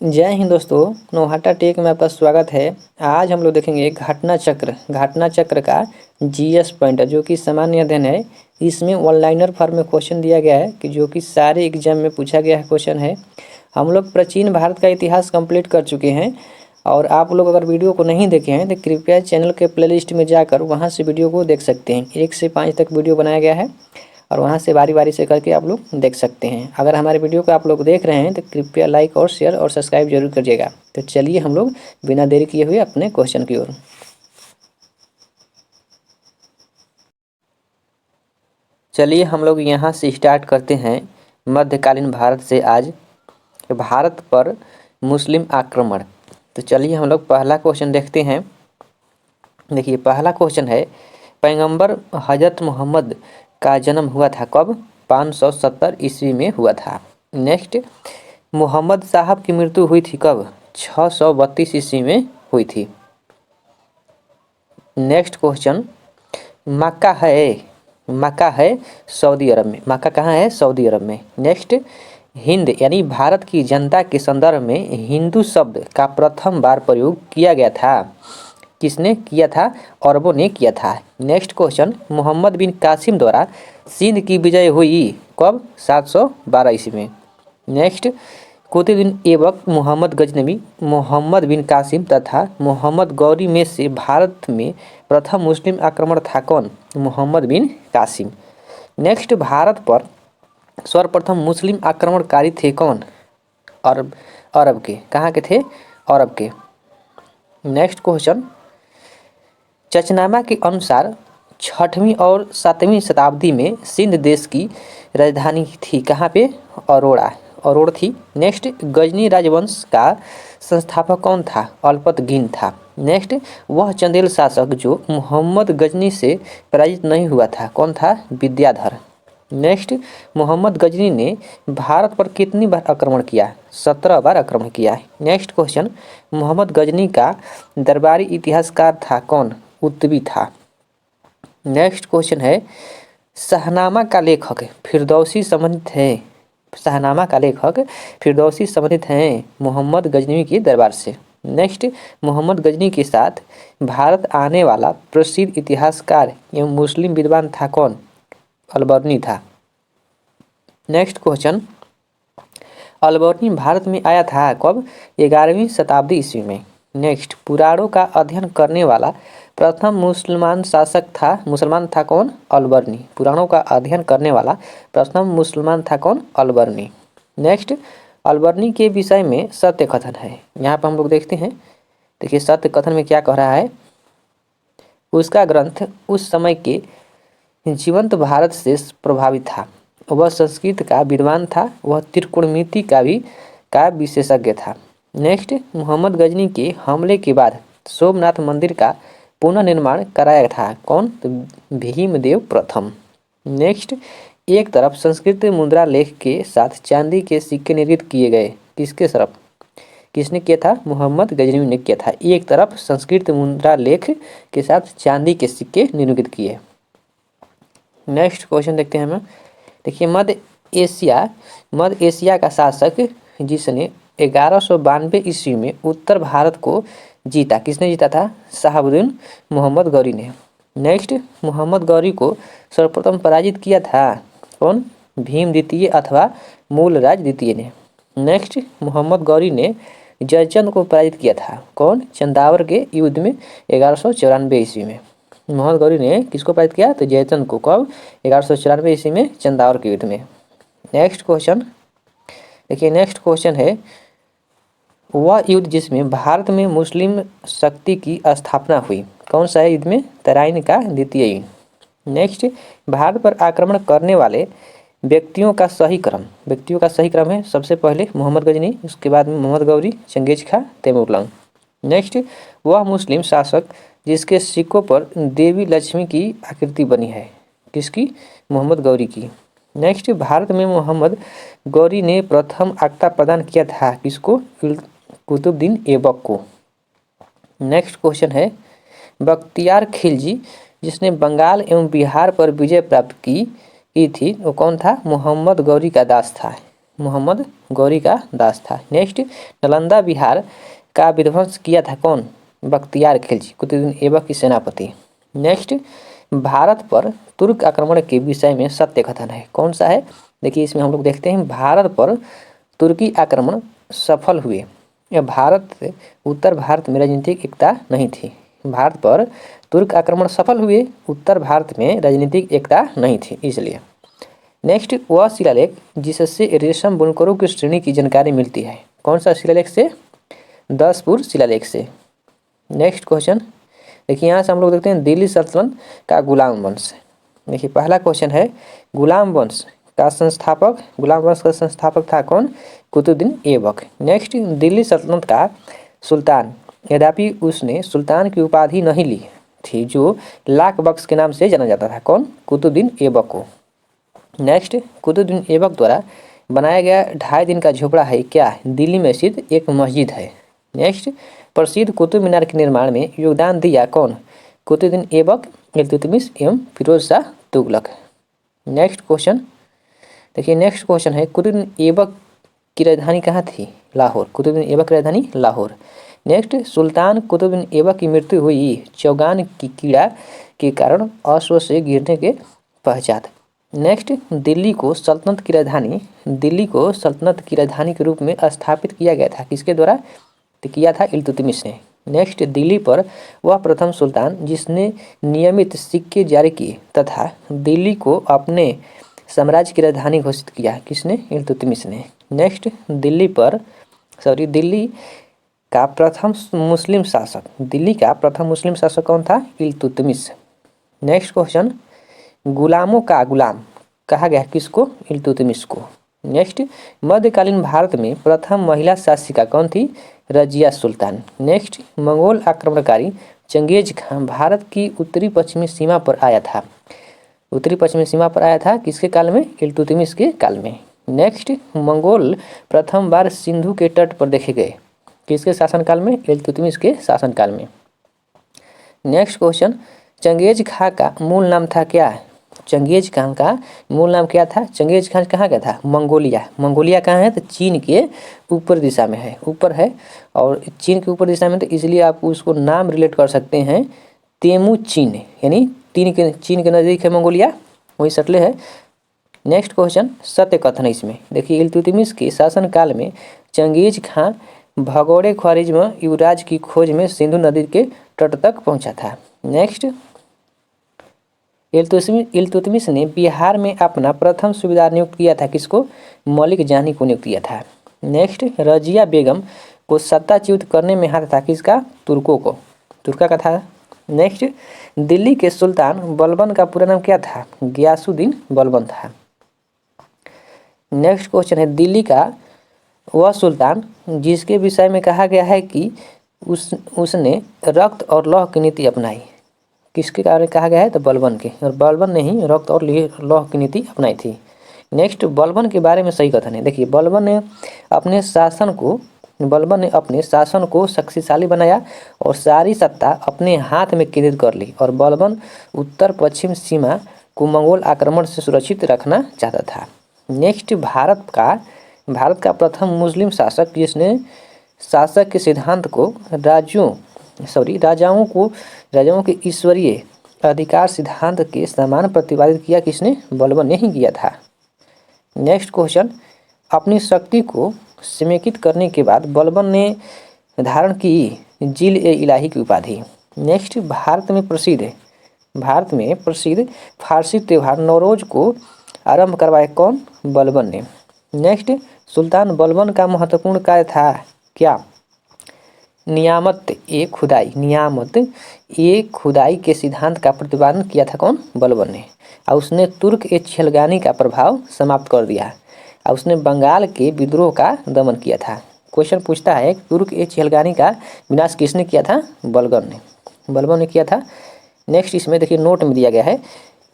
जय हिंद दोस्तों, नौहाटा टेक में आपका स्वागत है। आज हम लोग देखेंगे घटना चक्र का जीएस पॉइंट जो कि सामान्य अध्ययन है। इसमें ऑनलाइनर फॉर्म में क्वेश्चन दिया गया है कि जो कि सारे एग्जाम में पूछा गया है क्वेश्चन है। हम लोग प्राचीन भारत का इतिहास कंप्लीट कर चुके हैं और आप लोग अगर वीडियो को नहीं देखे हैं तो कृपया चैनल के प्लेलिस्ट में जाकर वहाँ से वीडियो को देख सकते हैं। 1 से 5 तक वीडियो बनाया गया है और वहाँ से बारी बारी से करके आप लोग देख सकते हैं। अगर हमारे वीडियो को आप लोग देख रहे हैं तो कृपया लाइक और शेयर और सब्सक्राइब जरूर करिएगा। तो चलिए हम लोग बिना देरी किए हुए अपने क्वेश्चन की ओर। चलिए हम लोग यहाँ से स्टार्ट करते हैं। मध्यकालीन भारत से आज भारत पर मुस्लिम आक्रमण। तो चलिए हम लोग पहला क्वेश्चन देखते हैं। देखिए पहला क्वेश्चन है, पैगंबर हजरत मोहम्मद का जन्म हुआ था कब? 570 ईस्वी में हुआ था। नेक्स्ट, मोहम्मद साहब की मृत्यु हुई थी कब? 632 ईस्वी में हुई थी। नेक्स्ट क्वेश्चन, मक्का है सऊदी अरब में। मक्का कहाँ है? सऊदी अरब में। नेक्स्ट, हिंद यानी भारत की जनता के संदर्भ में हिंदू शब्द का प्रथम बार प्रयोग किया गया था। किसने किया था? अरबों ने किया था। नेक्स्ट क्वेश्चन, मोहम्मद बिन कासिम द्वारा सिंध की विजय हुई कब? 712 ईस्वी में। नेक्स्ट, कुतुबुद्दीन ऐबक, मोहम्मद गजनवी, मोहम्मद बिन कासिम तथा मोहम्मद गौरी में से भारत में प्रथम मुस्लिम आक्रमण था कौन? मोहम्मद बिन कासिम। नेक्स्ट, भारत पर सर्वप्रथम मुस्लिम आक्रमणकारी थे कौन? अरब के। कहाँ के थे? अरब के। नेक्स्ट क्वेश्चन, चचनामा के अनुसार 6वीं और 7वीं शताब्दी में सिंध देश की राजधानी थी। कहाँ पे? अरोड़ थी। नेक्स्ट, गजनी राजवंश का संस्थापक कौन था? अल्पतगीन था। नेक्स्ट, वह चंदेल शासक जो मोहम्मद गजनी से पराजित नहीं हुआ था कौन था? विद्याधर। नेक्स्ट, मोहम्मद गजनी ने भारत पर कितनी बार आक्रमण किया? 17 बार आक्रमण किया। नेक्स्ट क्वेश्चन, मोहम्मद गजनी का दरबारी इतिहासकार था कौन? उत्बी था। नेक्स्ट क्वेश्चन है, शाहनामा का लेखक फिरदौसी संबंधित है। शाहनामा का लेखक फिरदौसी संबंधित हैं मोहम्मद गजनी के दरबार से। नेक्स्ट, मोहम्मद गजनी के साथ भारत आने वाला प्रसिद्ध इतिहासकार एवं मुस्लिम विद्वान था कौन? अलबर्नी था। नेक्स्ट क्वेश्चन, अलबर्नी भारत में आया था कब? 11वीं शताब्दी ईस्वी में। नेक्स्ट, पुराणों का अध्ययन करने वाला प्रथम मुसलमान था कौन? अलबर्नी। पुराणों का अध्ययन करने वाला प्रथम मुसलमान था कौन? अलबर्नी। नेक्स्ट, अलबर्नी के विषय में सत्य कथन है। यहाँ पर हम लोग देखते हैं। देखिए सत्य कथन में क्या कह रहा है, उसका ग्रंथ उस समय के जीवंत भारत से प्रभावित था। वह संस्कृत का विद्वान था। वह त्रिकोणमिति का विशेषज्ञ था। नेक्स्ट, मोहम्मद गजनी के हमले के बाद सोमनाथ मंदिर का पुनर्निर्माण कराया था कौन? तो भीमदेव प्रथम। नेक्स्ट, एक तरफ संस्कृत मुद्रा लेख के साथ चांदी के सिक्के निर्मित किए गए। किसने किया था? मोहम्मद गजनी ने किया था। एक तरफ संस्कृत मुद्रा लेख के साथ चांदी के सिक्के निर्मित किए। नेक्स्ट क्वेश्चन देखते हैं हम। देखिए मध्य एशिया का शासक जिसने 1192 ईस्वी में उत्तर भारत को जीता। किसने जीता था? शहाबुद्दीन मोहम्मद गौरी ने। नेक्स्ट, मोहम्मद गौरी को सर्वप्रथम पराजित किया था कौन? भीम द्वितीय अथवा मूलराज द्वितीय ने। नेक्स्ट, मोहम्मद गौरी ने जयचंद को पराजित किया था कौन? चंदावर के युद्ध में 1194 ईस्वी में। मोहम्मद गौरी ने किसको पराजित किया? तो जयचंद को। कब? 1194 ईस्वी में चंदावर के युद्ध में। नेक्स्ट क्वेश्चन देखिए, नेक्स्ट क्वेश्चन है, वह युद्ध जिसमें भारत में मुस्लिम शक्ति की स्थापना हुई कौन सा है युद्ध में? तराइन का द्वितीय युद्ध। नेक्स्ट, भारत पर आक्रमण करने वाले व्यक्तियों का सही क्रम है। सबसे पहले मोहम्मद गजनी, उसके बाद में मोहम्मद गौरी, चंगेज खां, तैमूरलंग। नेक्स्ट, वह मुस्लिम शासक जिसके सिक्कों पर देवी लक्ष्मी की आकृति बनी है। किसकी? मोहम्मद गौरी की। नेक्स्ट, भारत में मोहम्मद गौरी ने प्रथम आख्या प्रदान किया था किसको? कुतुबुद्दीन ऐबक को। नेक्स्ट क्वेश्चन है, बख्तियार खिलजी जिसने बंगाल एवं बिहार पर विजय प्राप्त की थी वो कौन था? मोहम्मद गौरी का दास था। मोहम्मद गौरी का दास था। नेक्स्ट, नालंदा बिहार का विध्वंस किया था कौन? बख्तियार खिलजी, कुतुबुद्दीन ऐबक की सेनापति। नेक्स्ट, भारत पर तुर्क आक्रमण के विषय में सत्य कथन है, कौन सा है? देखिए इसमें हम लोग देखते हैं भारत पर तुर्की आक्रमण सफल हुए। यह उत्तर भारत में राजनीतिक एकता नहीं थी। भारत पर तुर्क आक्रमण सफल हुए, उत्तर भारत में राजनीतिक एकता नहीं थी इसलिए। नेक्स्ट, वह शिलालेख जिससे रेशम बुनकरों की श्रेणी की जानकारी मिलती है, कौन सा शिलालेख से? दसपुर शिलालेख से। नेक्स्ट क्वेश्चन देखिए, यहाँ से हम लोग देखते हैं दिल्ली सल्तनत का गुलाम वंश। देखिए पहला क्वेश्चन है, गुलाम वंश का संस्थापक था कौन? कुतुबुद्दीन ऐबक। नेक्स्ट, दिल्ली सल्तनत का सुल्तान, यद्यपि उसने सुल्तान की उपाधि नहीं ली थी, जो लाख बख्श के नाम से जाना जाता था, कौन? कुतुबुद्दीन ऐबक को। नेक्स्ट, कुतुबुद्दीन ऐबक द्वारा बनाया गया 2.5 दिन का झोपड़ा है क्या? दिल्ली में स्थित एक मस्जिद है। नेक्स्ट, प्रसिद्ध कुतुब मीनार के निर्माण में योगदान दिया कौन? कुतुबुद्दीन ऐबक, इल्तुतमिश एवं फिरोज शाह तुगलक। नेक्स्ट क्वेश्चन देखिए, नेक्स्ट क्वेश्चन है, कुतुबुद्दीन ऐबक की राजधानी कहाँ थी? लाहौर। कुतुबुद्दीन ऐबक की राजधानी लाहौर। नेक्स्ट, सुल्तान कुतुबुद्दीन ऐबक की मृत्यु हुई चौगान की कीड़ा के कारण अश्व से गिरने के पश्चात। नेक्स्ट, दिल्ली को सल्तनत की राजधानी के रूप में स्थापित किया गया था, किसके द्वारा? तो किया था इल्तुतमिश ने। नेक्स्ट, दिल्ली पर वह प्रथम सुल्तान जिसने नियमित सिक्के जारी किए तथा दिल्ली को अपने साम्राज्य की राजधानी घोषित किया, किसने? इल्तुतमिश ने। नेक्स्ट, दिल्ली का प्रथम मुस्लिम शासक कौन था? इल्तुतमिश। नेक्स्ट क्वेश्चन, गुलामों का गुलाम कहा गया किसको? इल्तुतमिश को। नेक्स्ट, मध्यकालीन भारत में प्रथम महिला शासिका कौन थी? रजिया सुल्तान। नेक्स्ट, मंगोल आक्रमणकारी चंगेज खान भारत की उत्तरी पश्चिमी सीमा पर आया था, किसके काल में? इल्तुतमिश के काल में। नेक्स्ट, मंगोल प्रथम बार सिंधु के तट पर देखे गए, किसके शासनकाल में? इल्तुतमिश के शासनकाल में। नेक्स्ट क्वेश्चन, चंगेज खां का मूल नाम था क्या? चंगेज खान का मूल नाम क्या था? चंगेज खान कहाँ गया था? मंगोलिया कहाँ है? तो चीन के ऊपर दिशा में है, ऊपर है, और चीन के ऊपर दिशा में, तो इसलिए आप उसको नाम रिलेट कर सकते हैं तेमू चीन, यानी चीन के नज़दीक है मंगोलिया, वही सटले है। नेक्स्ट क्वेश्चन, सत्य कथन है इसमें। देखिए इल्तुतमिश के शासनकाल में चंगेज खां भगोड़े ख्वारिज्म युवराज की खोज में सिंधु नदी के तट तक पहुंचा था। नेक्स्ट, इल्तुतमिश ने बिहार में अपना प्रथम सूबेदार नियुक्त किया था, किसको? मलिक जानी को नियुक्त किया था। नेक्स्ट, रजिया बेगम को सत्ताच्युत करने में हाथ था, किसका? तुर्का का था। नेक्स्ट, दिल्ली के सुल्तान बलबन का पूरा नाम क्या था? गयासुद्दीन बलबन था। नेक्स्ट क्वेश्चन है, दिल्ली का वह सुल्तान जिसके विषय में कहा गया है कि उसने रक्त और लौह की नीति अपनाई, किसके कारण कहा गया है? तो बलबन के, और बलबन ने ही रक्त और लौह की नीति अपनाई थी। नेक्स्ट, बलबन के बारे में सही कथन है। देखिए बलबन ने अपने शासन को शक्तिशाली बनाया और सारी सत्ता अपने हाथ में केंद्रित कर ली, और बलबन उत्तर पश्चिम सीमा को मंगोल आक्रमण से सुरक्षित रखना चाहता था। नेक्स्ट, भारत का प्रथम मुस्लिम शासक जिसने शासक के सिद्धांत को राजाओं के ईश्वरीय अधिकार सिद्धांत के समान प्रतिपादित किया, किसने? बलबन ने ही किया था। नेक्स्ट क्वेश्चन, अपनी शक्ति को समेकित करने के बाद बलबन ने धारण की जिल-ए-इलाही की उपाधि। नेक्स्ट, भारत में प्रसिद्ध फारसी त्यौहार नौरोज को आरंभ करवाया कौन? बलबन ने। नेक्स्ट, सुल्तान बलबन का महत्वपूर्ण कार्य था क्या? नियामत ए खुदाई के सिद्धांत का प्रतिपादन किया था कौन? बलबन ने। और उसने तुर्क ए छिलगानी का प्रभाव समाप्त कर दिया, और उसने बंगाल के विद्रोह का दमन किया था। क्वेश्चन पूछता है तुर्क ए छिलगानी का विनाश किसने किया था? बलबन ने किया था। नेक्स्ट, इसमें देखिए नोट में दिया गया है,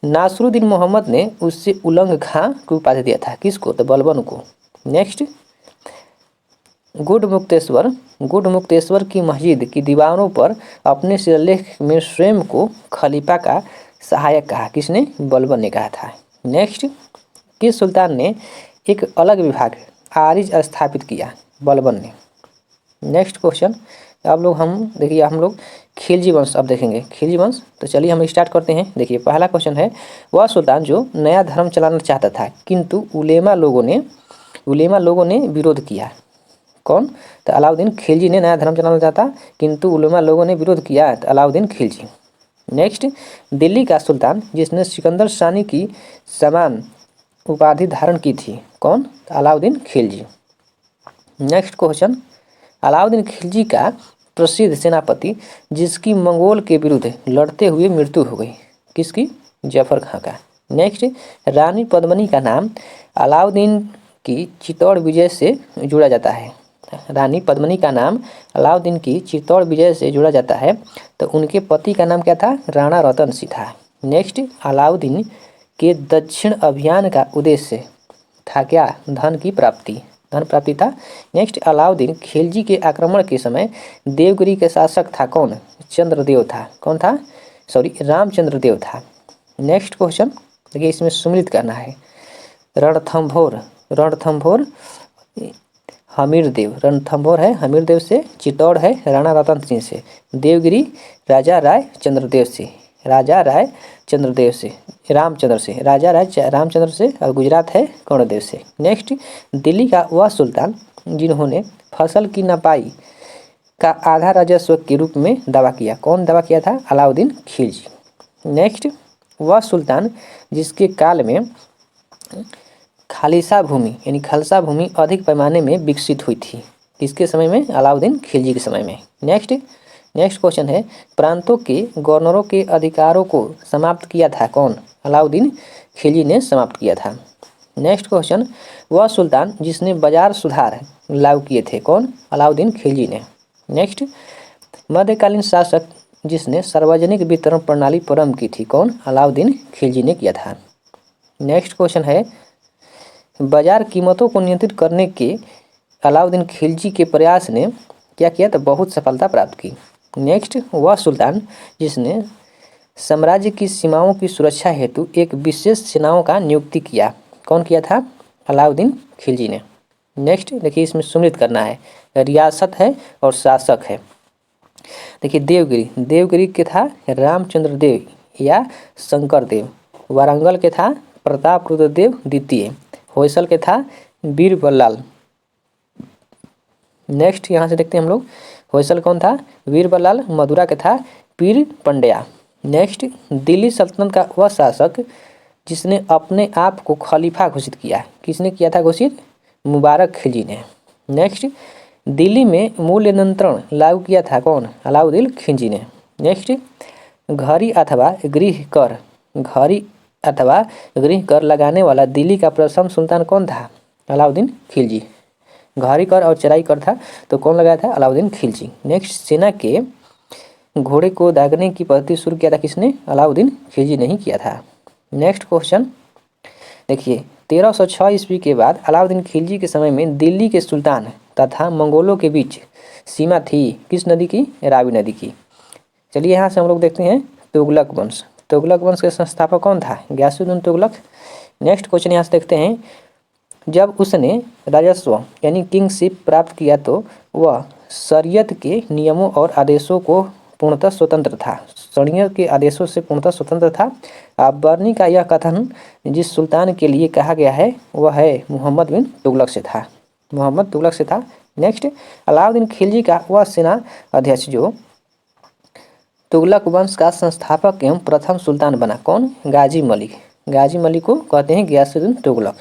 नासरुद्दीन मोहम्मद ने उससे उलंग खां की उपाधि दिया था, किसको? तो बलबन को। नेक्स्ट, गुड मुक्तेश्वर की मस्जिद की दीवारों पर अपने शिलालेख में स्वयं को खलीफा का सहायक कहा, किसने? बलबन ने कहा था। नेक्स्ट, किस सुल्तान ने एक अलग विभाग आरिज स्थापित किया बलबन ने। नेक्स्ट क्वेश्चन देखिए हम लोग खिलजी वंश अब देखेंगे खिलजी वंश। तो चलिए हम स्टार्ट करते हैं। देखिए पहला क्वेश्चन है, वह सुल्तान जो नया धर्म चलाना चाहता था किंतु उलेमा लोगों ने विरोध किया। कौन? तो अलाउद्दीन खिलजी ने नया धर्म चलाना चाहता किंतु उलेमा लोगों ने विरोध किया, तो अलाउद्दीन खिलजी। नेक्स्ट, दिल्ली का सुल्तान जिसने सिकंदर सानी की समान उपाधि धारण की थी। कौन? तो अलाउद्दीन खिलजी। नेक्स्ट क्वेश्चन, अलाउद्दीन खिलजी का प्रसिद्ध सेनापति जिसकी मंगोल के विरुद्ध लड़ते हुए मृत्यु हो गई, किसकी? जफर खां का। नेक्स्ट, रानी पद्मिनी का नाम अलाउद्दीन की चित्तौड़ विजय से जुड़ा जाता है। रानी पद्मिनी का नाम अलाउद्दीन की चित्तौड़ विजय से जुड़ा जाता है, तो उनके पति का नाम क्या था? राणा रतन सिंह था। नेक्स्ट, अलाउद्दीन के दक्षिण अभियान का उद्देश्य था क्या? धन प्राप्ति था। नेक्स्ट, अलाउद्दीन खिलजी के आक्रमण के समय देवगिरी के शासक था। कौन? चंद्रदेव था। कौन था? रामचंद्र देव था। नेक्स्ट क्वेश्चन देखिए, इसमें सुमिलित करना है। रणथंभौर रणथंभौर है हमीरदेव से, चित्तौड़ है राणा रतन सिंह से, देवगिरी राजा राय चंद्रदेव से, और गुजरात है कर्णदेव से। नेक्स्ट, दिल्ली का वह सुल्तान जिन्होंने फसल की नपाई का आधा राजस्व के रूप में दावा किया। कौन दावा किया था? अलाउद्दीन खिलजी। नेक्स्ट, वह सुल्तान जिसके काल में खालसा भूमि अधिक पैमाने में विकसित हुई थी, किसके समय में? अलाउद्दीन खिलजी के समय में। नेक्स्ट क्वेश्चन है, प्रांतों के गवर्नरों के अधिकारों को समाप्त किया था। कौन? अलाउद्दीन खिलजी ने समाप्त किया था। नेक्स्ट क्वेश्चन, वह सुल्तान जिसने बाजार सुधार लागू किए थे। कौन? अलाउद्दीन खिलजी ने। नेक्स्ट, मध्यकालीन शासक जिसने सार्वजनिक वितरण प्रणाली प्रारंभ की थी। कौन? अलाउद्दीन खिलजी ने किया था। नेक्स्ट क्वेश्चन है, बाजार कीमतों को नियंत्रित करने के अलाउद्दीन खिलजी के प्रयास ने क्या किया? तो बहुत सफलता प्राप्त की। नेक्स्ट, वह सुल्तान जिसने साम्राज्य की सीमाओं की सुरक्षा हेतु एक विशेष सेनाओं का नियुक्ति किया। कौन किया था? अलाउद्दीन खिलजी ने। नेक्स्ट देखिए, इसमें सुमिलित करना है, रियासत है और शासक है। देखिए देवगिरी के था रामचंद्र देव या शंकर देव, वारंगल के था प्रताप रुद्र देव द्वितीय, होयसल के था बीरबल। नेक्स्ट यहाँ से देखते हैं हम लोग, होयसल कौन था? बीरबल। मदुरा के था पीर पंड्या। नेक्स्ट, दिल्ली सल्तनत का वह शासक जिसने अपने आप को खलीफा घोषित किया। किसने किया था घोषित? मुबारक खिलजी ने। नेक्स्ट, दिल्ली में मूल्य नियंत्रण लागू किया था। कौन? अलाउद्दीन खिलजी ने। नेक्स्ट, घड़ी अथवा गृह कर लगाने वाला दिल्ली का प्रथम सुल्तान कौन था? अलाउद्दीन खिलजी। घड़ी कर और चराई कर था, तो कौन लगाया था? अलाउद्दीन खिलजी। नेक्स्ट, सेना के घोड़े को दागने की पद्धति शुरू किया था। किसने? अलाउद्दीन खिलजी ने ही किया था। नेक्स्ट क्वेश्चन देखिए, 1306 ईस्वी के बाद अलाउद्दीन खिलजी के समय में दिल्ली के सुल्तान तथा मंगोलों के बीच सीमा थी किस नदी की? रावी नदी की। चलिए यहाँ से हम लोग देखते हैं तुगलक वंश के संस्थापक कौन था? गयासुद्दीन तुगलक। नेक्स्ट क्वेश्चन यहाँ से देखते हैं, जब उसने राजस्व यानी किंगशिप प्राप्त किया तो वह शरीयत के नियमों और आदेशों को पूर्णतः स्वतंत्र था। शरीयत के आदेशों से पूर्णतः स्वतंत्र था। बर्नी का यह कथन जिस सुल्तान के लिए कहा गया है वह है मोहम्मद बिन तुगलक से था। नेक्स्ट, अलाउद्दीन खिलजी का वह सेना अध्यक्ष जो तुगलक वंश का संस्थापक एवं प्रथम सुल्तान बना। कौन? गाजी मलिक को कहते हैं गयासुद्दीन तुगलक।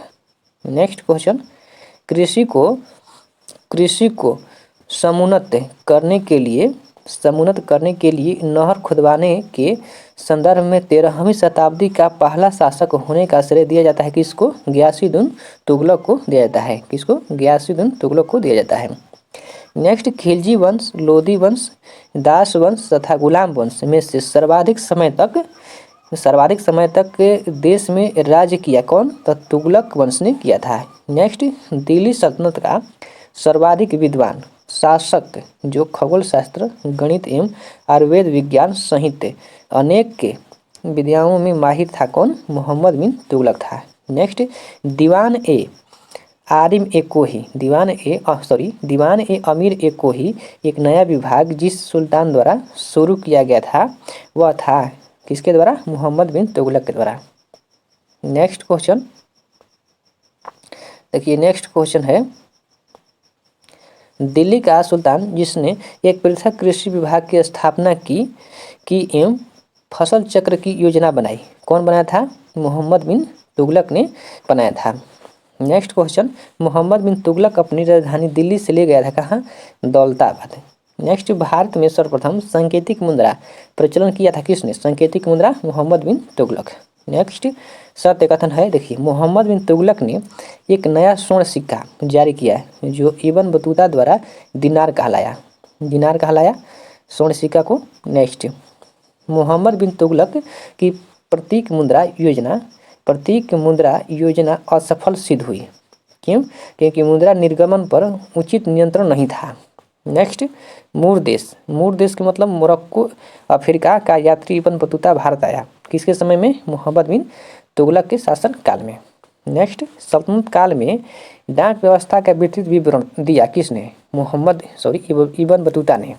नेक्स्ट क्वेश्चन, कृषि को समुन्नत करने के लिए नहर खुदवाने के संदर्भ में 13वीं शताब्दी का पहला शासक होने का श्रेय दिया जाता है किसको? गयासुद्दीन तुगलक को दिया जाता है। किसको? गयासुद्दीन तुगलक को दिया जाता है। नेक्स्ट, खिलजी वंश, लोदी वंश, दास वंश तथा गुलाम वंश में से सर्वाधिक समय तक देश में राज्य किया। कौन? तो तुगलक वंश ने किया था। नेक्स्ट, दिल्ली सल्तनत का सर्वाधिक विद्वान शासक जो खगोल शास्त्र, गणित एवं आयुर्वेद विज्ञान सहित अनेक के विद्याओं में माहिर था। कौन? मोहम्मद बिन तुगलक था। नेक्स्ट, दीवान ए अमीर ए कोही एक नया विभाग जिस सुल्तान द्वारा शुरू किया गया था वह था किसके द्वारा? मोहम्मद बिन तुगलक के द्वारा। नेक्स्ट क्वेश्चन देखिए, नेक्स्ट क्वेश्चन है, दिल्ली का सुल्तान जिसने एक पृथक कृषि विभाग की स्थापना की एवं फसल चक्र की योजना बनाई, कौन बनाया था? मोहम्मद बिन तुगलक ने बनाया था। नेक्स्ट क्वेश्चन, मोहम्मद बिन तुगलक अपनी राजधानी दिल्ली से ले गया था कहाँ? दौलताबाद। नेक्स्ट, भारत में सर्वप्रथम सांकेतिक मुद्रा प्रचलन किया था किसने? सांकेतिक मुद्रा मोहम्मद बिन तुगलक। नेक्स्ट सत्य कथन है, देखिए मोहम्मद बिन तुगलक ने एक नया स्वर्ण सिक्का जारी किया है जो इब्न बतूता द्वारा दिनार कहलाया स्वर्ण सिक्का को। नेक्स्ट, मोहम्मद बिन तुगलक की प्रतीक मुद्रा योजना असफल सिद्ध हुई, क्यों? क्योंकि मुद्रा निर्गमन पर उचित नियंत्रण नहीं था। नेक्स्ट, मूर देश के मतलब मोरक्को अफ्रीका का यात्री इब्न बतूता भारत आया, किसके समय में? मोहम्मद बिन तुगलक के शासन काल में। नेक्स्ट, सल्तनत काल में डाक व्यवस्था का विस्तृत विवरण दिया किसने? इब्न बतूता ने।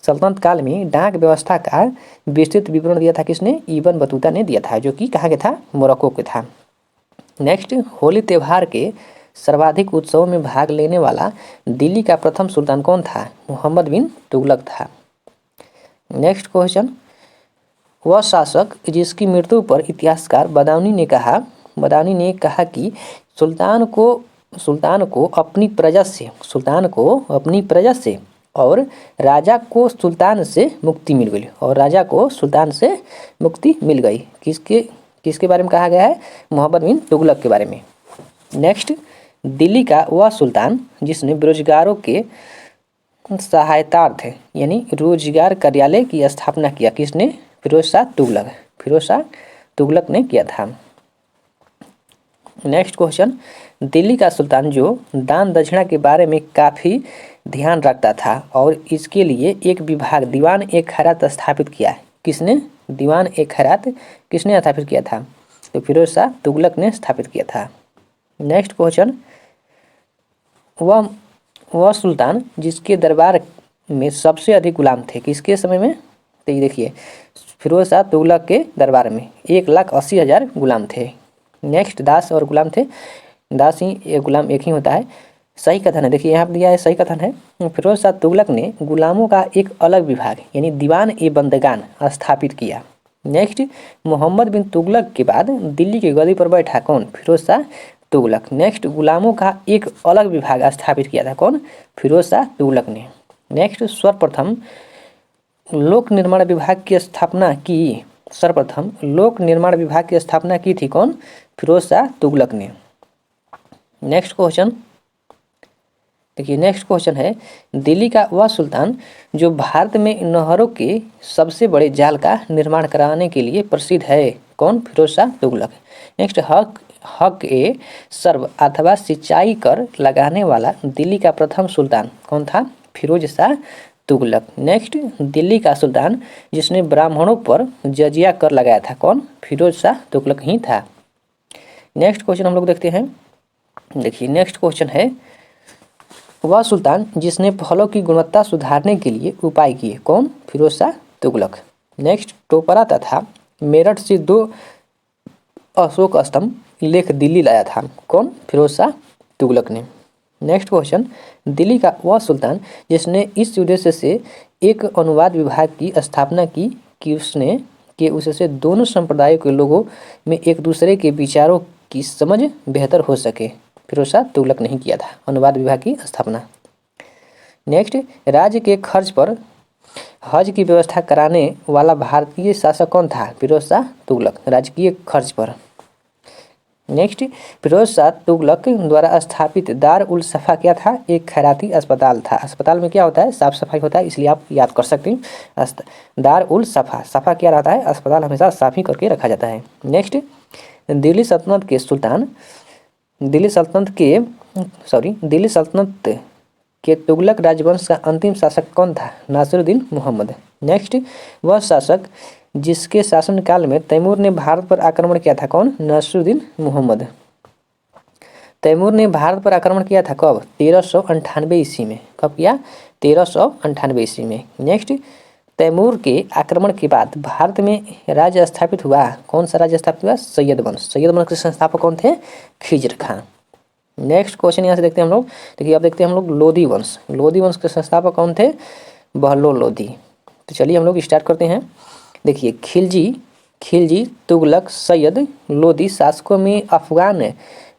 सल्तनत काल में डाक व्यवस्था का विस्तृत विवरण दिया था किसने? इब्न बतूता ने दिया था, जो कि कहाँ के था? मोरक्को के था। नेक्स्ट, होली त्यौहार के सर्वाधिक उत्सवों में भाग लेने वाला दिल्ली का प्रथम सुल्तान कौन था? मोहम्मद बिन तुगलक था। नेक्स्ट क्वेश्चन, वह शासक जिसकी मृत्यु पर इतिहासकार बदाऊनी ने कहा कि सुल्तान को अपनी प्रजा से और राजा को सुल्तान से मुक्ति मिल गई, किसके बारे में कहा गया है? मोहम्मद बिन तुगलक के बारे में। नेक्स्ट, दिल्ली का वह सुल्तान जिसने बेरोजगारों के सहायतार्थ यानी रोजगार कार्यालय की स्थापना किया, किसने? फिरोज शाह तुगलक ने किया था। नेक्स्ट क्वेश्चन, दिल्ली का सुल्तान जो दान दक्षिणा के बारे में काफ़ी ध्यान रखता था और इसके लिए एक विभाग दीवान ए खैरात स्थापित किया, किसने? दीवान ए खैरात किसने स्थापित किया था? तो फिरोज शाह तुगलक ने स्थापित किया था। नेक्स्ट क्वेश्चन, वह सुल्तान जिसके दरबार में सबसे अधिक गुलाम थे, किसके समय में? तो ये देखिए, फिरोज शाह तुगलक के दरबार में 1,80,000 गुलाम थे। नेक्स्ट, दास और गुलाम थे, दास ही गुलाम एक ही होता है। सही कथन है, देखिए यहाँ पर दिया है, सही कथन है। फिरोज शाह तुगलक ने गुलामों का एक अलग विभाग यानी दीवान ए बंदगान स्थापित किया। नेक्स्ट, मोहम्मद बिन तुगलक के बाद दिल्ली की गद्दी पर बैठा कौन? फिरोज शाह तुगलक। नेक्स्ट, गुलामों का एक अलग विभाग स्थापित किया था कौन? फिरोज शाह तुगलक ने। नेक्स्ट, सर्वप्रथम लोक निर्माण विभाग की स्थापना की थी कौन? फिरोज शाह तुगलक ने। नेक्स्ट क्वेश्चन देखिए, नेक्स्ट क्वेश्चन है, दिल्ली का वह सुल्तान जो भारत में नहरों के सबसे बड़े जाल का निर्माण कराने के लिए प्रसिद्ध है, कौन? फिरोज शाह तुगलक। नेक्स्ट, हक ए सर्व अथवा सिंचाई कर लगाने वाला दिल्ली का प्रथम सुल्तान कौन था? फिरोज शाह तुगलक। नेक्स्ट, दिल्ली का सुल्तान जिसने ब्राह्मणों पर जजिया कर लगाया था, कौन? फिरोज शाह तुगलक ही था। नेक्स्ट क्वेश्चन हम लोग देखते हैं। देखिए, नेक्स्ट क्वेश्चन है, वह सुल्तान जिसने फलों की गुणवत्ता सुधारने के लिए उपाय किए, कौन? फिरोज शाह तुगलक। नेक्स्ट, टोपरा तथा मेरठ से 2 अशोक स्तंभ लेख दिल्ली लाया था, कौन? फिरोज शाह तुगलक ने। नेक्स्ट क्वेश्चन, दिल्ली का वह सुल्तान जिसने इस उद्देश्य से एक अनुवाद विभाग की स्थापना की कि उससे दोनों संप्रदायों के लोगों में एक दूसरे के विचारों की समझ बेहतर हो सके, फिरोज शाह तुगलक ने किया था अनुवाद विभाग की स्थापना। नेक्स्ट, राज्य के खर्च पर हज की व्यवस्था कराने वाला भारतीय शासक कौन था? फिरोज शाह तुगलक, राजकीय खर्च पर। नेक्स्ट, फिरोज शाह तुगलक द्वारा स्थापित दार उल सफ़ा क्या था? एक खैराती अस्पताल था। अस्पताल में क्या होता है? साफ सफाई होता है, इसलिए आप याद कर सकते हैं। दार उल सफ़ा क्या रहता है? अस्पताल हमेशा साफ ही करके रखा जाता है। नेक्स्ट, दिल्ली सल्तनत के तुगलक राजवंश का अंतिम शासक कौन था? नासिरुद्दीन मोहम्मद। नेक्स्ट, वह शासक जिसके शासनकाल में तैमूर ने भारत पर आक्रमण किया था, कौन? नासिरुद्दीन मोहम्मद। तैमूर ने भारत पर आक्रमण किया था कब? 1398 ईस्वी में। कब किया? 1398 ईस्वी में। नेक्स्ट, तैमूर के आक्रमण के बाद भारत में राज्य स्थापित हुआ। कौन सा राज्य स्थापित हुआ? सैयद वंश। सैयद वंश के संस्थापक कौन थे? खिज्र खां। नेक्स्ट क्वेश्चन यहाँ से देखते हैं हम लोग। देखिए अब देखते हैं हम लोग लोधी वंश। लोधी वंश के संस्थापक कौन थे? बहलोल लोधी। तो चलिए हम लोग स्टार्ट करते हैं। देखिए खिलजी, तुगलक, सैयद, लोधी शासकों में अफगान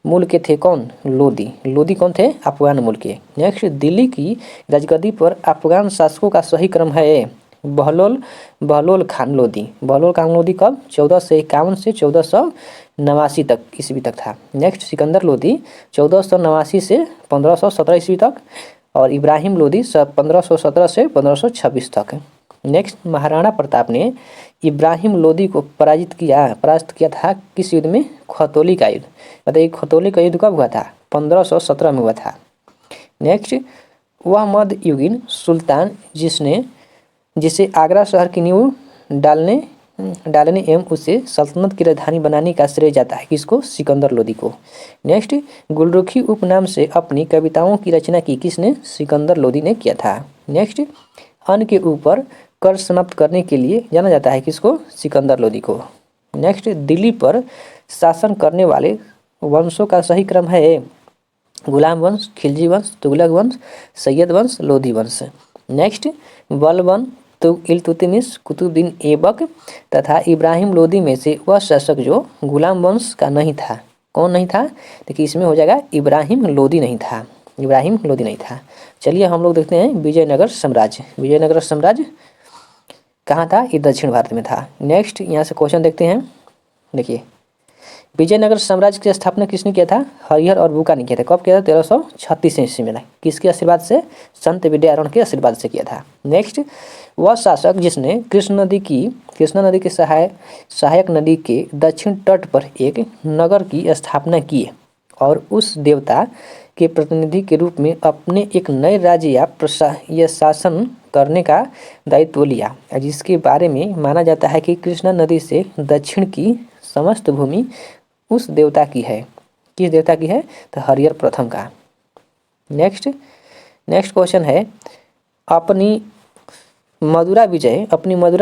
मूल के थे। कौन? लोधी कौन थे? अफगान मूल के। नेक्स्ट, दिल्ली की राजगद्दी पर अफगान शासकों का सही क्रम है बहलोल खान लोधी। बहलोल खान लोधी कब? 1451 से 1489 तक ईस्वी तक था। नेक्स्ट, सिकंदर लोधी 1489 से 1517 ईस्वी तक, और इब्राहिम लोधी 1517 से 1526 तक। नेक्स्ट, महाराणा प्रताप ने इब्राहिम लोधी को पराजित किया था किस युद्ध में? खतौली का युद्ध। बताइए खतौली का युद्ध कब हुआ था? 1517 में हुआ था। नेक्स्ट, वह मध्ययुगीन सुल्तान जिसे आगरा शहर की नींव डालने एवं उसे सल्तनत की राजधानी बनाने का श्रेय जाता है। किसको? सिकंदर लोधी को। नेक्स्ट, गुलरुखी उपनाम से अपनी कविताओं की रचना की किसने? सिकंदर लोधी ने किया था। नेक्स्ट, अन्न के ऊपर कर समाप्त करने के लिए जाना जाता है। किसको? सिकंदर लोधी को। नेक्स्ट, दिल्ली पर शासन करने वाले वंशों का सही क्रम है गुलाम वंश, खिलजी वंश, तुगलक वंश, सैयद वंश, लोधी वंश। नेक्स्ट, बलबन, इल्तुतमिश, कुतुबुद्दीन ऐबक तथा इब्राहिम लोधी में से वह शासक जो गुलाम वंश का नहीं था। कौन नहीं था? देखिए इसमें हो जाएगा इब्राहिम लोधी नहीं था। चलिए हम लोग देखते हैं विजयनगर साम्राज्य। विजयनगर साम्राज्य कहाँ था? ये दक्षिण भारत में था। नेक्स्ट, यहाँ से क्वेश्चन देखते हैं। देखिए विजयनगर साम्राज्य की स्थापना किसने किया था? हरिहर और बुका ने किया था। कब किया था? 1336 ईस्वी में। किसके आशीर्वाद से? संत विद्यारण के आशीर्वाद से किया था। नेक्स्ट, वह शासक जिसने कृष्णा नदी के सहायक नदी के दक्षिण तट पर एक नगर की स्थापना की और उस देवता के प्रतिनिधि के रूप में अपने एक नए राज्य या शासन करने का दायित्व लिया, जिसके बारे में माना जाता है कि कृष्णा नदी से दक्षिण की समस्त भूमि उस देवता की है। किस देवता की है? तो हरिहर प्रथम का। नेक्स्ट क्वेश्चन है, अपनी मदुरा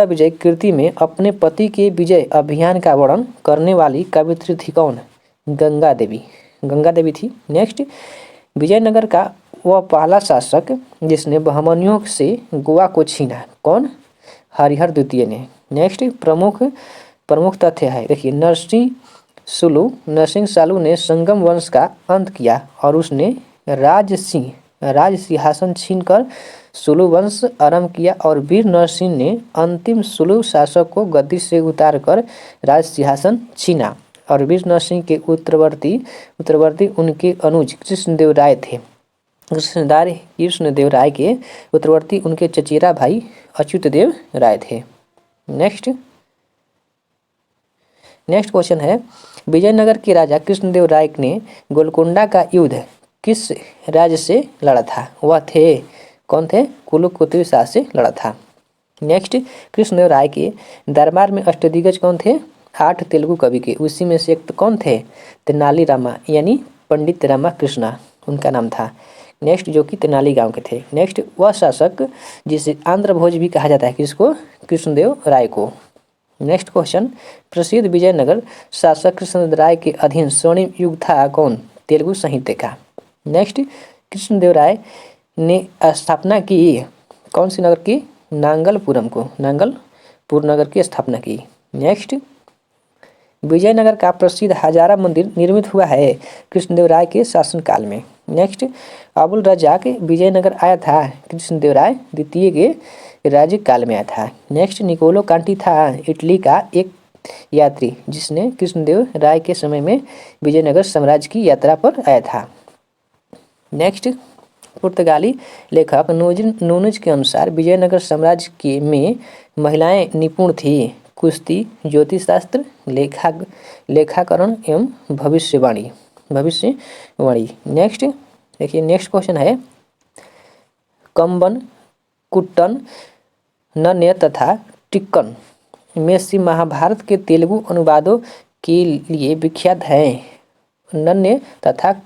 विजय कृति में अपने पति के विजय अभियान का वर्णन करने वाली कवियत्री थी। कौन? गंगा देवी थी। नेक्स्ट, विजयनगर का वह पहला शासक जिसने बहमनियों से गोवा को छीना। कौन? हरिहर द्वितीय ने। नेक्स्ट, प्रमुख तथ्य है। देखिए नरसिंह सालू ने संगम वंश का अंत किया और उसने राज सिंहासन छीनकर सुलू वंश आरंभ किया, और वीर नरसिंह ने अंतिम सुलू शासक को गद्दी से उतारकर राज सिंहासन छीना, और वीर नरसिंह के उत्तरवर्ती उनके अनुज कृष्णदेव राय थे। कृष्णदेव राय के उत्तरवर्ती उनके चचेरा भाई अच्युतदेव राय थे। नेक्स्ट क्वेश्चन है, विजयनगर के राजा कृष्णदेव राय ने गोलकोंडा का युद्ध किस राज्य से लड़ा था? वह थे कौन थे? कुलु कुतुब शाह से लड़ा था। नेक्स्ट, कृष्णदेव राय के दरबार में अष्टदिग्गज कौन थे? 8 तेलुगु कवि के। उसी में से एक कौन थे? तेनाली रामा यानी पंडित रामाकृष्णा उनका नाम था। नेक्स्ट, जो कि तेनाली गांव के थे। नेक्स्ट, वह शासक जिसे आंध्र भोज भी कहा जाता है। किसको? कृष्णदेव राय को। नेक्स्ट क्वेश्चन, प्रसिद्ध विजयनगर शासक कृष्णदेव राय के अधीन स्वर्णिम युग था। कौन? तेलुगु साहित्य का। नेक्स्ट, कृष्णदेव राय ने स्थापना की कौन सी नगर की? नांगलपुर नगर की स्थापना की। नेक्स्ट, विजयनगर का प्रसिद्ध हजारा मंदिर निर्मित हुआ है कृष्णदेव राय के शासनकाल में। नेक्स्ट, अबुल रजाक विजयनगर आया था कृष्णदेव राय द्वितीय के राज्य काल में आया था। नेक्स्ट, निकोलो कांटी था इटली का एक यात्री जिसने कृष्णदेव राय के समय में विजयनगर साम्राज्य की यात्रा पर आया था। नेक्स्ट, पुर्तगाली लेखक नूनज के अनुसार विजयनगर साम्राज्य में महिलाएं निपुण थी कुश्ती, ज्योतिष शास्त्र, लेखाकरण एवं भविष्यवाणी। नेक्स्ट देखिए, नेक्स्ट क्वेश्चन है, कंबन, कुट्टन, नन्य तथा टिक्कन में से महाभारत के तेलुगु अनुवादों के लिए विख्यात हैं। नन्य तथा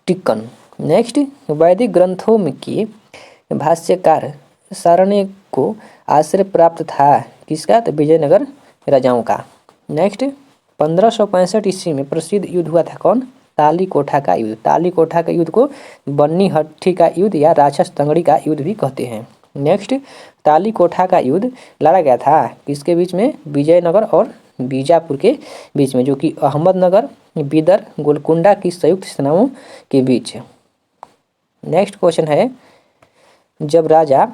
टिक्कन। नेक्स्ट, वैदिक ग्रंथों में की भाष्यकार सारण्य को आश्रय प्राप्त था किसका? तो विजयनगर राजाओं का। नेक्स्ट, 1565 ईस्वी में प्रसिद्ध युद्ध हुआ था कौन? तालीकोठा का युद्ध। तालीकोठा के युद्ध को बन्नी हट्टी का युद्ध या राक्षस तंगड़ी का युद्ध भी कहते हैं। नेक्स्ट, तालीकोठा का युद्ध लड़ा गया था किसके बीच में? विजयनगर और बीजापुर के बीच में, जो कि अहमदनगर, बीदर, गोलकुंडा की संयुक्त सेनाओं के बीच। नेक्स्ट क्वेश्चन है, जब राजा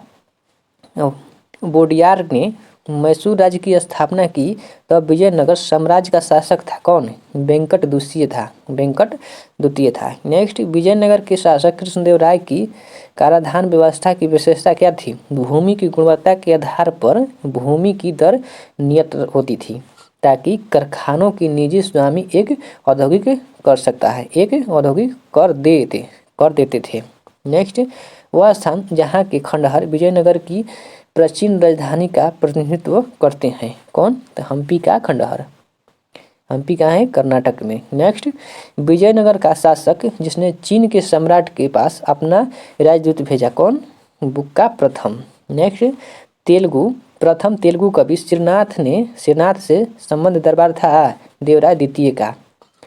वोडियार ने मैसूर राज्य की स्थापना की तब विजयनगर साम्राज्य का शासक था कौन? वेंकट द्वितीय था। वेंकट द्वितीय था। नेक्स्ट, विजयनगर के शासक कृष्णदेव राय की कराधान व्यवस्था की विशेषता क्या थी? भूमि की गुणवत्ता के आधार पर भूमि की दर नियत होती थी ताकि कारखानों की निजी स्वामी एक औद्योगिक कर सकता है, एक औद्योगिक कर देते थे। नेक्स्ट, वह स्थान जहाँ के खंडहर विजयनगर की प्राचीन राजधानी का प्रतिनिधित्व करते हैं कौन? तो हम्पी का खंडहर। हम्पी कहाँ है? कर्नाटक में। नेक्स्ट, विजयनगर का शासक जिसने चीन के सम्राट के पास अपना राजदूत भेजा कौन? बुक्का प्रथम। नेक्स्ट, प्रथम तेलुगु कवि श्रीनाथ से संबंध दरबार था देवराय द्वितीय का।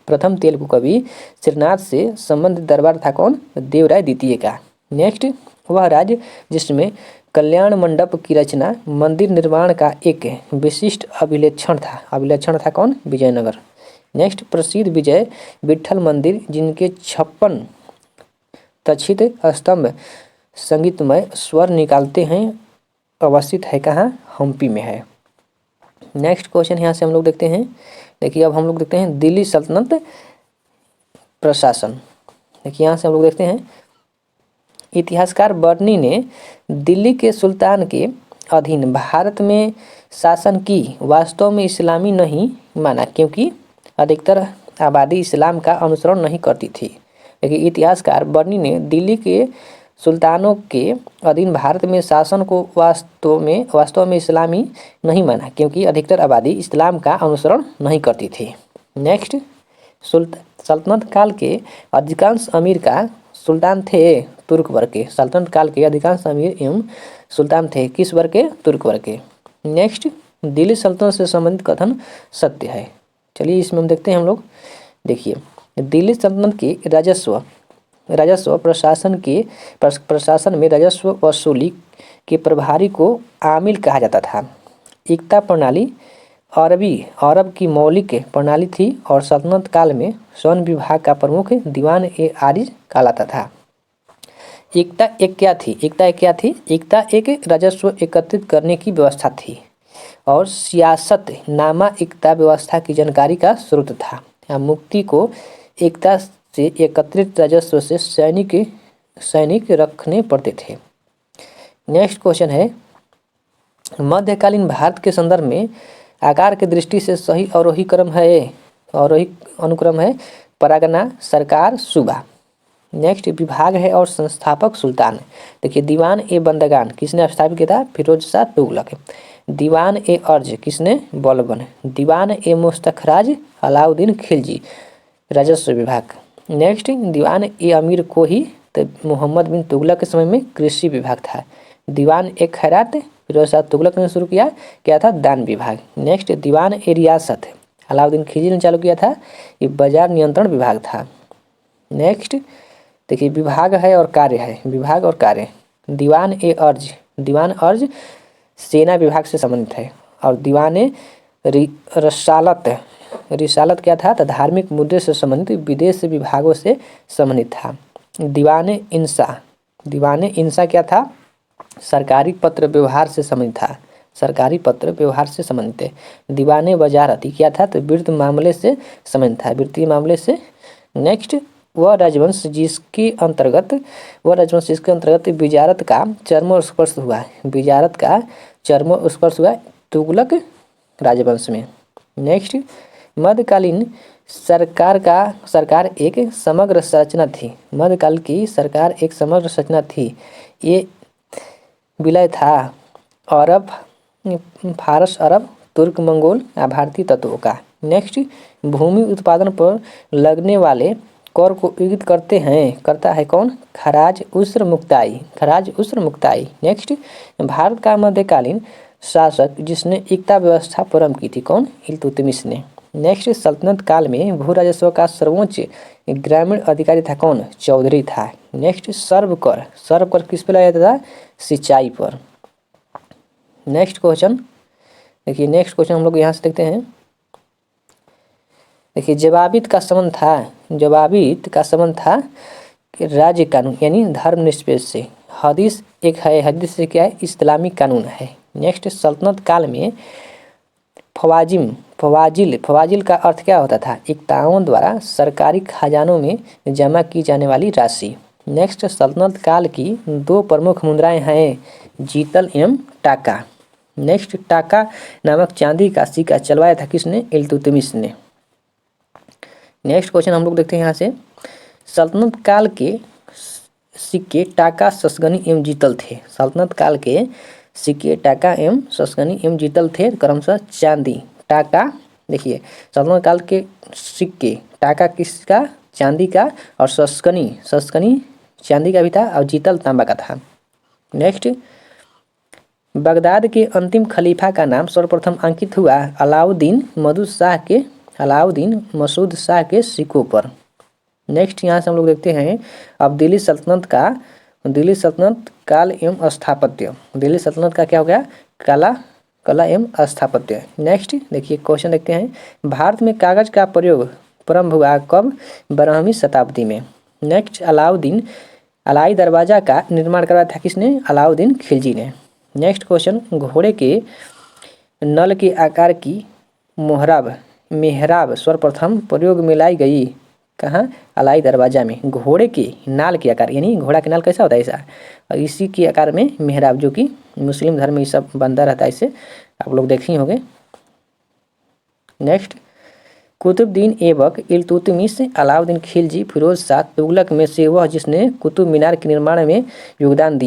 प्रथम तेलुगु कवि श्रीनाथ से संबंध दरबार था कौन? देवराय द्वितीय का। नेक्स्ट, वह राज्य जिसमें कल्याण मंडप की रचना मंदिर निर्माण का एक विशिष्ट अभिलक्षण था कौन? विजयनगर। नेक्स्ट, प्रसिद्ध विजय विट्ठल मंदिर जिनके 56 तक्षित स्तंभ संगीतमय स्वर निकालते हैं अवस्थित है कहाँ? हम्पी में है। नेक्स्ट क्वेश्चन यहाँ से हम लोग देखते हैं। देखिए, अब हम लोग देखते हैं दिल्ली सल्तनत प्रशासन। देखिए, यहाँ से हम लोग देखते हैं, इतिहासकार बर्नी ने दिल्ली के सुल्तान के अधीन भारत में शासन की वास्तव में इस्लामी नहीं माना क्योंकि अधिकतर आबादी इस्लाम का अनुसरण नहीं करती थी। लेकिन इतिहासकार बर्नी ने दिल्ली के सुल्तानों के अधीन भारत में शासन को वास्तव में इस्लामी नहीं माना क्योंकि अधिकतर आबादी इस्लाम का अनुसरण नहीं करती थी। नेक्स्ट, सल्तनत काल के अधिकांश अमीर का सुल्तान थे तुर्क वर्ग के। सल्तनत काल के अधिकांश अमीर एवं सुल्तान थे किस वर्ग के? तुर्क वर्ग के। नेक्स्ट, दिल्ली सल्तनत से संबंधित कथन सत्य है। चलिए इसमें हम देखते हैं हम लोग। देखिए, दिल्ली सल्तनत के राजस्व प्रशासन में राजस्व वसूली के प्रभारी को आमिल कहा जाता था। एकता प्रणाली अरब की मौलिक प्रणाली थी और सल्तनत काल में वन विभाग का प्रमुख दीवान ए आरिज कहलाता था। एकता एक क्या थी? एकता एक राजस्व एकत्रित करने की व्यवस्था थी और सियासत नामा एकता व्यवस्था की जानकारी का स्रोत था। मुक्ति को एकता से एकत्रित राजस्व से सैनिक रखने पड़ते थे। नेक्स्ट क्वेश्चन है, मध्यकालीन भारत के संदर्भ में आकार की दृष्टि से सही अवरोही अनुक्रम है परगना, सरकार, सूबा। नेक्स्ट, विभाग है और संस्थापक सुल्तान। देखिए, दीवान ए बंदगान किसने स्थापित किया था? फिरोज शाह तुगलक। दीवान ए अर्ज किसने? बलबन। दीवान ए मुस्तखराज अलाउद्दीन खिलजी, राजस्व विभाग। नेक्स्ट, दीवान ए अमीर को ही तो मोहम्मद बिन तुगलक के समय में कृषि विभाग था। दीवान ए खैरात फिरोज शाह तुगलक ने शुरू किया था दान विभाग। नेक्स्ट, दीवान ए रियासत अलाउद्दीन खिलजी ने चालू किया था, ये बाजार नियंत्रण विभाग था। नेक्स्ट, देखिए, विभाग है और कार्य है। विभाग और कार्य, दीवान अर्ज सेना विभाग से संबंधित है और दीवान रिसालत क्या था? तो धार्मिक मुद्दे से संबंधित विदेश विभागों से संबंधित था। दीवान इंसा क्या था? सरकारी पत्र व्यवहार से संबंधित था। सरकारी पत्र व्यवहार से संबंधित है। दीवान वजारती क्या था? तो वित्तीय मामले से संबंधित था, वित्तीय मामले से। नेक्स्ट, वह राजवंश जिसके अंतर्गत विजारत का चरम स्पर्श हुआ तुगलक राजवंश में। नेक्स्ट, मध्यकालीन सरकार एक समग्र संरचना थी। मध्यकाल की सरकार एक समग्र संरचना थी। ये विलय था फारस, अरब, तुर्क, मंगोल या भारतीय तत्वों का। नेक्स्ट, भूमि उत्पादन पर लगने वाले कर को इंगित करता है कौन? खराज उस्र मुक्ताई, खराज उस्र मुक्ताई। नेक्स्ट, भारत का मध्यकालीन शासक जिसने एकता व्यवस्था प्रारंभ की थी, कौन? इल्तुतमिश ने। नेक्स्ट, सल्तनत काल में भू राजस्व का सर्वोच्च ग्रामीण अधिकारी था, कौन? चौधरी था। नेक्स्ट, सर्व कर किस पे लगाया जाता था? सिंचाई पर। नेक्स्ट क्वेश्चन देखिए, नेक्स्ट क्वेश्चन हम लोग यहाँ से देखते हैं। देखिए, जवाबित का संबंध था कि राज्य कानून यानी धर्मनिरपेक्ष से। हदीस एक है, हदीस से क्या है? इस्लामिक कानून है। नेक्स्ट, सल्तनत काल में फवाजिल का अर्थ क्या होता था? एकताओं द्वारा सरकारी खजानों में जमा की जाने वाली राशि। नेक्स्ट, सल्तनत काल की दो प्रमुख मुद्राएं हैं, जीतल एवं टाका। नेक्स्ट, टाका नामक चांदी का सिक्का चलवाया था किसने? इल्तुतमिश ने। नेक्स्ट क्वेश्चन हम लोग देखते हैं यहाँ से। सल्तनत काल के सिक्के टाका, ससगनी एवं जीतल थे। सल्तनत काल के सिक्के टाका एवं ससगनी एवं जीतल थे, क्रमशः चांदी, टाका। देखिए, सल्तनत काल के सिक्के टाका किसका? चांदी का, और ससगनी चांदी का भी था, और जीतल तांबा का था। नेक्स्ट, बगदाद के अंतिम खलीफा का नाम सर्वप्रथम अंकित हुआ अलाउद्दीन मसूद शाह के सिक्कों पर। नेक्स्ट, यहाँ से हम लोग देखते हैं अब दिल्ली सल्तनत काल एवं स्थापत्य। दिल्ली सल्तनत का क्या हो गया? कला एवं स्थापत्य। नेक्स्ट देखिए, क्वेश्चन देखते हैं। भारत में कागज का प्रयोग प्रारंभ हुआ कब? 12वीं शताब्दी में। नेक्स्ट, अलाई दरवाजा का निर्माण करवाया था किसने? अलाउद्दीन खिलजी ने। नेक्स्ट क्वेश्चन, घोड़े के नल के आकार की मेहराब सर्वप्रथम प्रयोग में लाई गई कहाँ? अलाई दरवाजा में। घोड़े के नाल के आकार यानी घोड़ा के नाल कैसा होता है? ऐसा, और इसी के आकार में मेहराब, जो कि मुस्लिम धर्म में सब बंधा रहता है, इसे आप लोग देखे ही होंगे। नेक्स्ट, कुतुबुद्दीन ऐबक, इल्तुतमिश, अलाउद्दीन खिलजी, फिरोज शाह तुगलक में से वह जिसने कुतुब मीनार के निर्माण में योगदान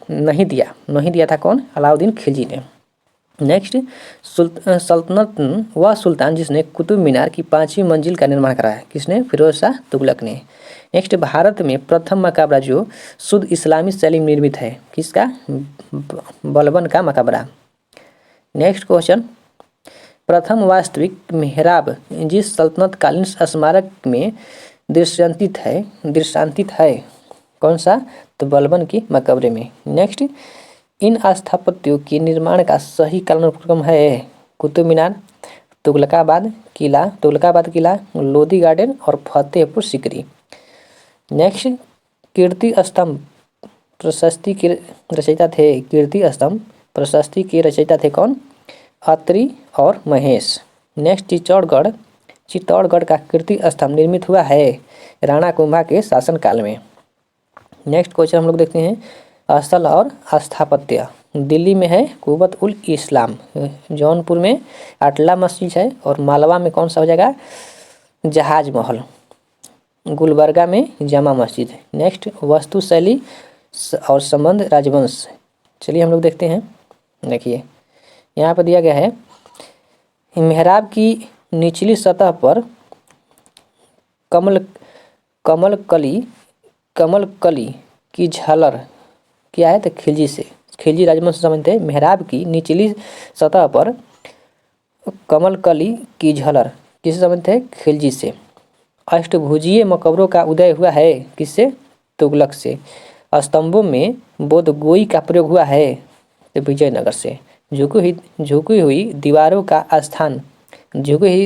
नहीं दिया था, कौन? अलाउद्दीन खिलजी ने। नेक्स्ट, सुल्तान जिसने कुतुब मीनार की 5वीं मंजिल का निर्माण कराया, किसने? फिरोज शाह तुगलक ने। नेक्स्ट, भारत में प्रथम मकबरा जो शुद्ध इस्लामी शैली में निर्मित है, किसका? बलबन का मकबरा। नेक्स्ट क्वेश्चन, प्रथम वास्तविक मेहराब जिस सल्तनत कालीन स्मारक में दृश्यांकित है, कौन सा? तो बलबन की मकबरे में। नेक्स्ट, इन स्थापत्यों के निर्माण का सही कालानुक्रम है कुतुब मीनार, तुगलकाबाद किला, लोधी गार्डन और फतेहपुर सीकरी। नेक्स्ट, कीर्ति स्तंभ प्रशस्ति के रचयिता थे कौन? अत्रि और महेश। नेक्स्ट, चित्तौड़गढ़ का कीर्ति स्तंभ निर्मित हुआ है राणा कुंभा के शासनकाल में। नेक्स्ट क्वेश्चन हम लोग देखते हैं, स्थल और स्थापत्य। दिल्ली में है कुबत उल इस्लाम, जौनपुर में अटला मस्जिद है, और मालवा में कौन सा हो जाएगा? जहाज महल, गुलबर्गा में जामा मस्जिद है। नेक्स्ट, वस्तु शैली और संबंध राजवंश। चलिए हम लोग देखते हैं। देखिए, यहाँ पर दिया गया है, मेहराब की निचली सतह पर कमल कली की झालर क्या है? तो खिलजी राजवंश से संबंधित है। मेहराब की निचली सतह पर कमल कली की झालर किससे संबंधित है? खिलजी से। अष्टभुजीय मकबरों का उदय हुआ है किससे? तुगलक से। स्तंभों में बोधगोई का प्रयोग हुआ है तो विजयनगर से। झुकी हुई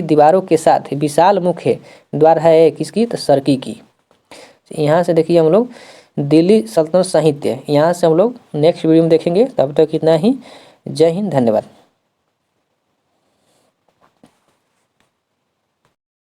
दीवारों के साथ विशाल मुख्य द्वार है किसकी? तो सरकी की। यहाँ से देखिए हम लोग दिल्ली सल्तनत साहित्य, यहाँ से हम लोग नेक्स्ट वीडियो में देखेंगे। तब तक इतना ही। जय हिंद, धन्यवाद।